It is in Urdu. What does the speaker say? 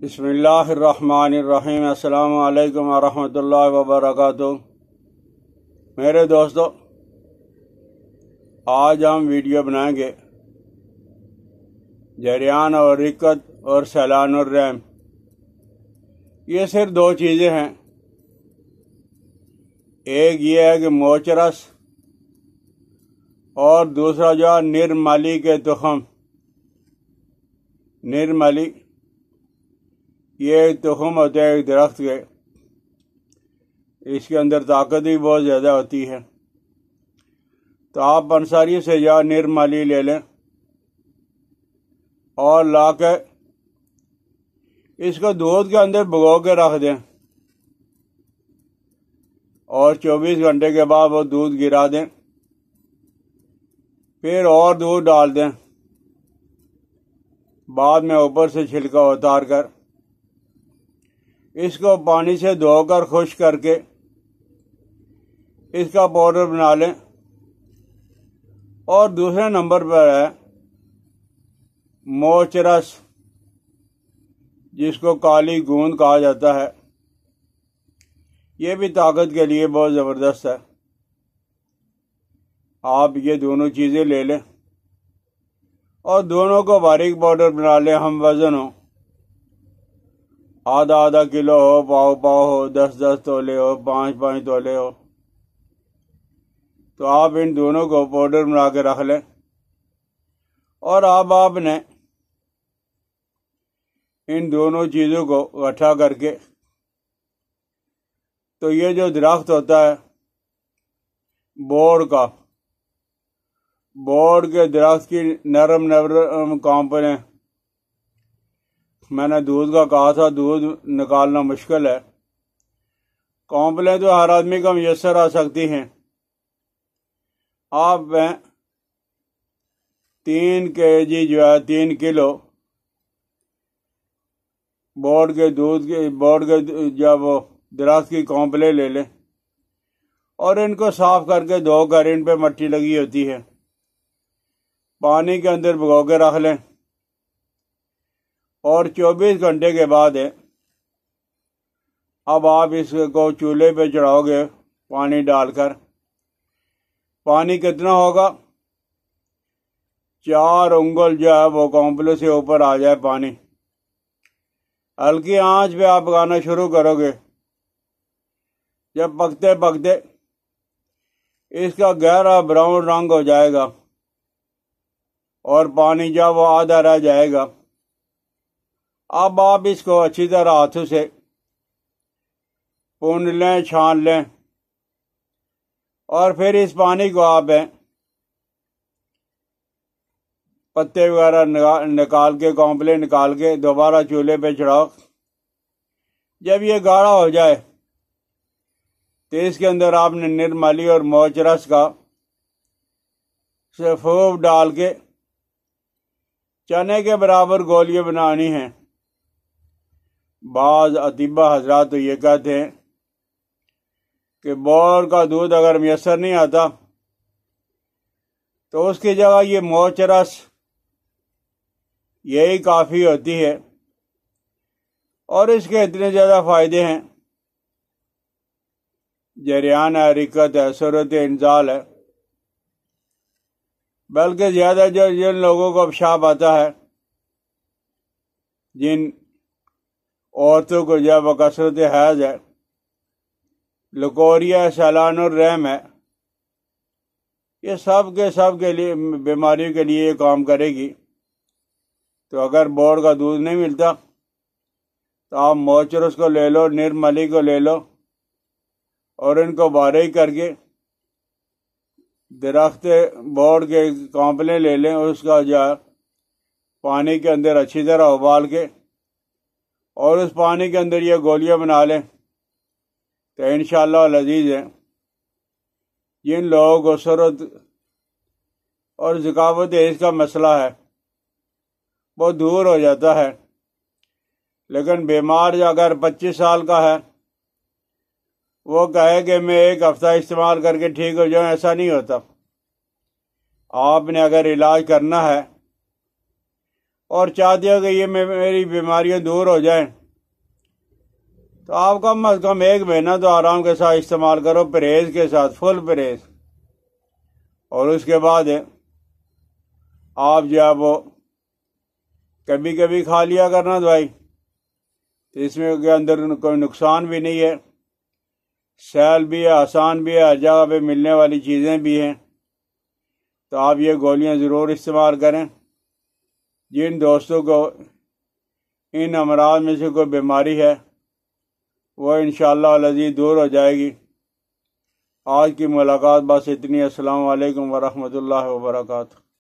بسم اللہ الرحمن الرحیم۔ السلام علیکم ورحمۃ اللہ وبرکاتہ۔ میرے دوستو، آج ہم ویڈیو بنائیں گے جریان اور رکت اور سیلان الرحم۔ یہ صرف دو چیزیں ہیں، ایک یہ ہے کہ موچرس اور دوسرا جو ہے نرملی کے تخم۔ نرملی یہ ایک تخم ہوتے ہیں ایک درخت کے، اس کے اندر طاقت بھی بہت زیادہ ہوتی ہے۔ تو آپ پنساری سے یا نرملی لے لیں اور لا کے اس کو دودھ کے اندر بھگو کے رکھ دیں، اور 24 گھنٹے کے بعد وہ دودھ گرا دیں، پھر اور دودھ ڈال دیں، بعد میں اوپر سے چھلکا اتار کر اس کو پانی سے دھو کر خشک کر کے اس کا پاؤڈر بنا لیں۔ اور دوسرے نمبر پر ہے موچرس، جس کو کالی گوند کہا جاتا ہے۔ یہ بھی طاقت کے لیے بہت زبردست ہے۔ آپ یہ دونوں چیزیں لے لیں اور دونوں کو باریک پاؤڈر بنا لیں، ہم وزن ہو، آدھا آدھا کلو ہو، پاؤ پاؤ ہو، 10 تولے ہو، 5 تولے ہو، تو آپ ان دونوں کو پاؤڈر بنا کے رکھ لیں۔ اور آپ نے ان دونوں چیزوں کو اکٹھا کر کے، تو یہ جو درخت ہوتا ہے بوڑ کا، بوڑ کے درخت کی نرم کانپلیں، میں نے دودھ کا کہا تھا، دودھ نکالنا مشکل ہے، کانپلیں تو ہر آدمی کو میسر آ سکتی ہیں۔ آپ 3 kg جو ہے 3 کلو بوڑ کے جب وہ درخت کی کانپلیں لے لیں اور ان کو صاف کر کے دھو کر، ان پہ مٹی لگی ہوتی ہے، پانی کے اندر بھگو کے رکھ لیں، اور 24 گھنٹے کے بعد اب آپ اس کو چولہے پہ چڑھاؤ گے پانی ڈال کر۔ پانی کتنا ہوگا؟ 4 انگل جو ہے وہ کانپلے سے اوپر آ جائے پانی۔ ہلکی آنچ پہ آپ پکانا شروع کرو گے، جب پکتے پکتے اس کا گہرا براؤن رنگ ہو جائے گا اور پانی جب وہ آدھا رہ جائے گا، اب آپ اس کو اچھی طرح ہاتھوں سے پون لیں، چھان لیں، اور پھر اس پانی کو آپ پتے وغیرہ نکال کے، کانپلے نکال کے دوبارہ چولہے پہ چڑھاؤ۔ جب یہ گاڑھا ہو جائے تو اس کے اندر آپ نے نرملی اور موچرس کا سفوف ڈال کے چنے کے برابر گولیاں بنانی ہیں۔ بعض اطباء حضرات تو یہ کہتے ہیں کہ بوڑ کا دودھ اگر میسر نہیں آتا تو اس کی جگہ یہ موچرس یہی کافی ہوتی ہے، اور اس کے اتنے زیادہ فائدے ہیں، جریان ہے، رکت ہے، صورت انزال ہے، بلکہ زیادہ جن لوگوں کو پیشاب آتا ہے، جن عورتوں کو جب کثرت حیض ہے، لکوریا، سیلان الرحم ہے، یہ سب کے لیے بیماریوں کے لیے یہ کام کرے گی۔ تو اگر بوڑ کا دودھ نہیں ملتا تو آپ موچرس کو لے لو، نرملی کو لے لو، اور ان کو باریک کر کے درخت بوڑ کے کانپلیں لے لیں، اس کا جو پانی کے اندر اچھی طرح ابال کے، اور اس پانی کے اندر یہ گولیاں بنا لیں، تو انشاءاللہ العزیز ہے جن لوگوں کو سرد اور ذکاوت اس کا مسئلہ ہے وہ دور ہو جاتا ہے۔ لیکن بیمار جو اگر 25 سال کا ہے، وہ کہے کہ میں 1 ہفتہ استعمال کر کے ٹھیک ہو جاؤں، ایسا نہیں ہوتا۔ آپ نے اگر علاج کرنا ہے، اور چاہتے ہو کہ یہ میری بیماریاں دور ہو جائیں، تو آپ کم از کم 1 مہینہ تو آرام کے ساتھ استعمال کرو، پرہیز کے ساتھ، فل پرہیز۔ اور اس کے بعد آپ جو ہے وہ کبھی کبھی کھا لیا کرنا دوائی، تو اس میں کے اندر کوئی نقصان بھی نہیں ہے، سہل بھی ہے، آسان بھی ہے، ہر جگہ پہ ملنے والی چیزیں بھی ہیں۔ تو آپ یہ گولیاں ضرور استعمال کریں۔ جن دوستوں کو ان امراض میں سے کوئی بیماری ہے وہ انشاءاللہ العزیز دور ہو جائے گی۔ آج کی ملاقات بس اتنی۔ السلام علیکم ورحمۃ اللہ وبرکاتہ۔